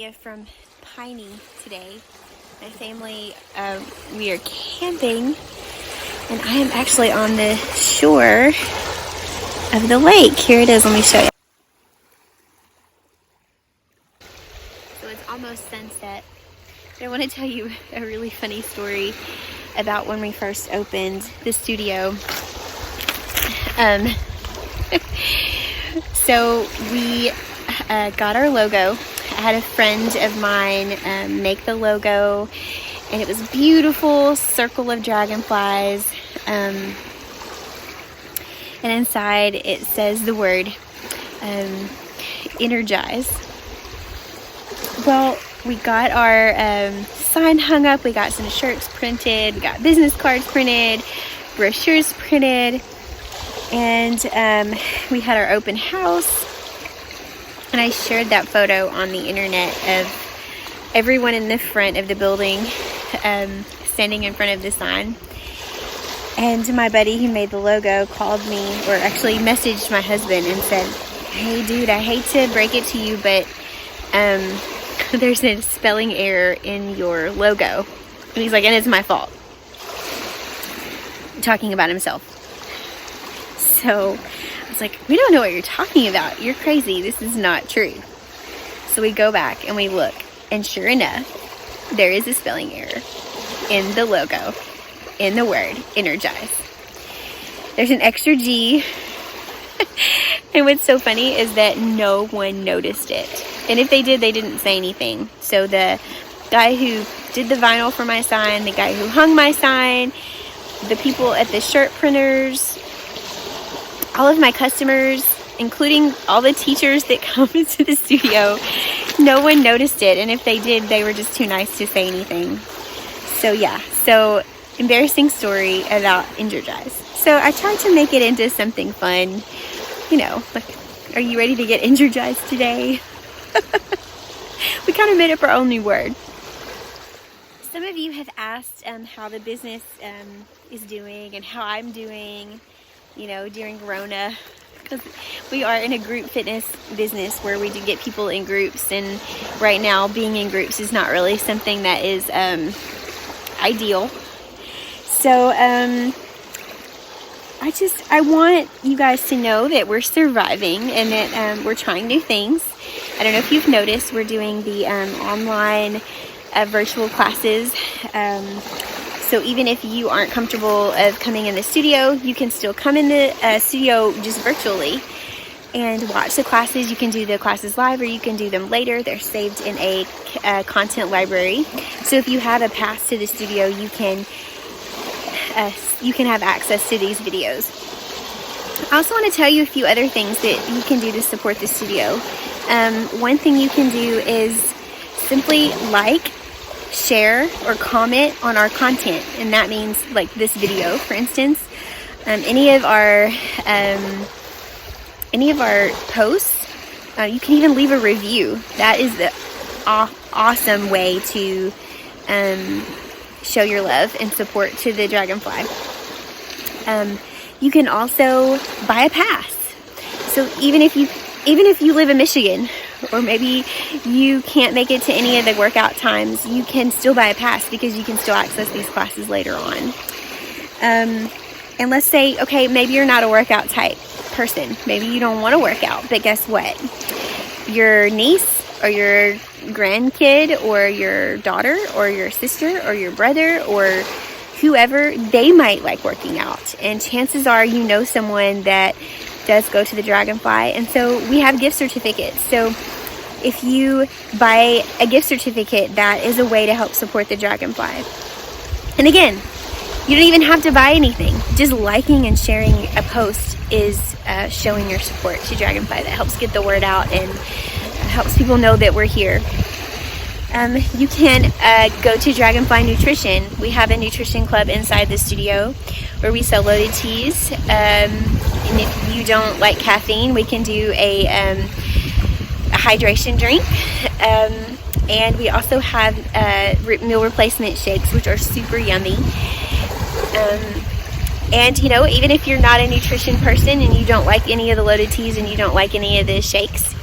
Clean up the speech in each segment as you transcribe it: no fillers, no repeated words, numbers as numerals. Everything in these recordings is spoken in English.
gift from Piney today. My family, we are camping, and I am actually on the shore of the lake. Here it is, let me show you. So it's almost sunset. But I want to tell you a really funny story about when we first opened the studio. So we got our logo. I had a friend of mine make the logo, and it was a beautiful circle of dragonflies, and inside it says the word Engergize. Well, we got our sign hung up, we got some shirts printed, we got business cards printed, brochures printed, and we had our open house. And I shared that photo on the internet of everyone in the front of the building standing in front of the sign. And my buddy who made the logo called me, or actually messaged my husband and said, "Hey dude, I hate to break it to you, but there's a spelling error in your logo." And he's like, "And it's my fault." Talking about himself. So I was like, "We don't know what you're talking about. You're crazy. This is not true." So we go back and we look, and sure enough, there is a spelling error in the logo, in the word Engergize. There's an extra G. And what's so funny is that no one noticed it. And if they did, they didn't say anything. So the guy who did the vinyl for my sign, the guy who hung my sign, the people at the shirt printers, all of my customers, including all the teachers that come into the studio, no one noticed it. And if they did, they were just too nice to say anything. So yeah, so embarrassing story about Engergize. So I tried to make it into something fun. You know, like, are you ready to get Engergized today? We kind of made up our own new word. Some of you have asked how the business is doing and how I'm doing, you know, during Corona, because we are in a group fitness business where we do get people in groups, and right now being in groups is not really something that is ideal. So I want you guys to know that we're surviving and that we're trying new things. I don't know if you've noticed, we're doing the online virtual classes. So even if you aren't comfortable of coming in the studio, you can still come in the studio just virtually and watch the classes. You can do the classes live, or you can do them later. They're saved in a content library. So if you have a pass to the studio, you can have access to these videos. I also want to tell you a few other things that you can do to support the studio. One thing you can do is simply like, share, or comment on our content, and that means like this video, for instance. Any of our posts, you can even leave a review. That is the awesome way to show your love and support to the Dragonfly. You can also buy a pass. So even if you live in Michigan, or maybe you can't make it to any of the workout times, you can still buy a pass because you can still access these classes later on. And let's say, okay, maybe you're not a workout type person. Maybe you don't want to work out, but guess what? Your niece or your grandkid or your daughter or your sister or your brother or whoever, they might like working out. And chances are you know someone that does go to the Dragonfly, and so we have gift certificates. So if you buy a gift certificate, that is a way to help support the Dragonfly. And again, you don't even have to buy anything. Just liking and sharing a post is showing your support to Dragonfly. That helps get the word out and helps people know that we're here. You can go to Dragonfly Nutrition. We have a nutrition club inside the studio where we sell loaded teas. And if you don't like caffeine, we can do a hydration drink. And we also have meal replacement shakes, which are super yummy. And you know, even if you're not a nutrition person and you don't like any of the loaded teas and you don't like any of the shakes,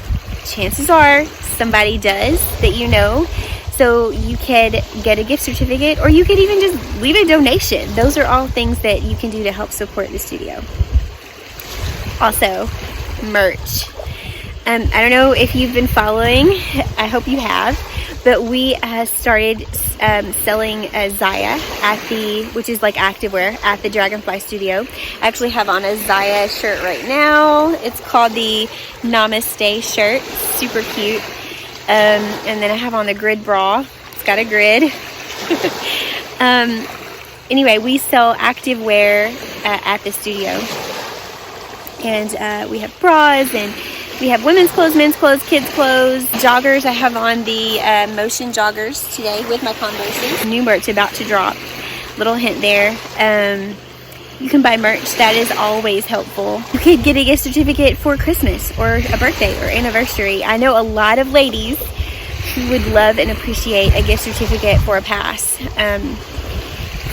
chances are somebody does that you know. So you could get a gift certificate, or you could even just leave a donation. Those are all things that you can do to help support the studio. Also, merch. I don't know if you've been following, I hope you have, but we started selling Zaya which is like activewear, at the Dragonfly Studio. I actually have on a Zaya shirt right now. It's called the Namaste shirt, super cute. And then I have on the grid bra. It's got a grid. Anyway, we sell activewear at the studio. And we have bras, and we have women's clothes, men's clothes, kids' clothes, joggers. I have on the Motion joggers today with my Converses. New merch about to drop. Little hint there. You can buy merch. That is always helpful. You could get a gift certificate for Christmas or a birthday or anniversary. I know a lot of ladies who would love and appreciate a gift certificate for a pass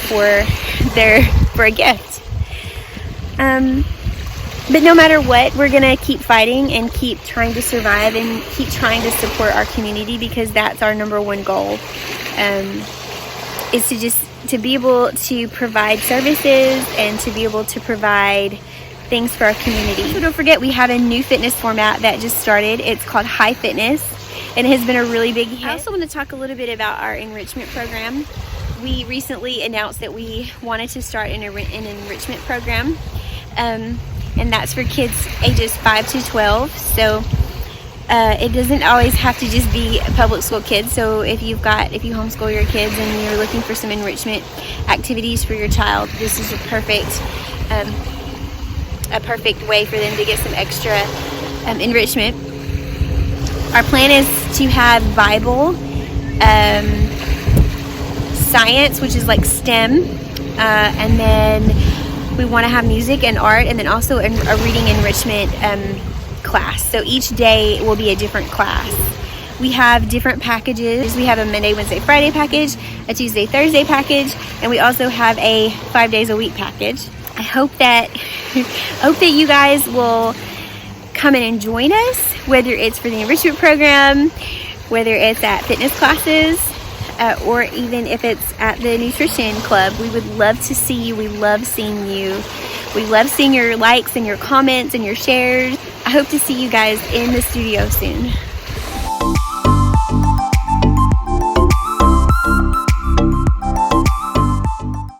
for a gift. But no matter what, we're going to keep fighting and keep trying to survive and keep trying to support our community, because that's our number one goal, is to be able to provide services and to be able to provide things for our community. So don't forget, we have a new fitness format that just started. It's called High Fitness, and it has been a really big hit. I also want to talk a little bit about our enrichment program. We recently announced that we wanted to start an enrichment program. And that's for kids ages 5 to 12. So it doesn't always have to just be public school kids. So if you homeschool your kids and you're looking for some enrichment activities for your child, this is a perfect way for them to get some extra enrichment. Our plan is to have Bible, science, which is like STEM, and then we want to have music and art, and then also a reading enrichment class. So each day will be a different class. We have different packages. We have a Monday, Wednesday, Friday package, a Tuesday, Thursday package, and we also have a 5 days a week package. I hope that you guys will come in and join us, whether it's for the enrichment program, whether it's at fitness classes, or even if it's at the nutrition club. We would love to see you. We love seeing you. We love seeing your likes and your comments and your shares. I hope to see you guys in the studio soon.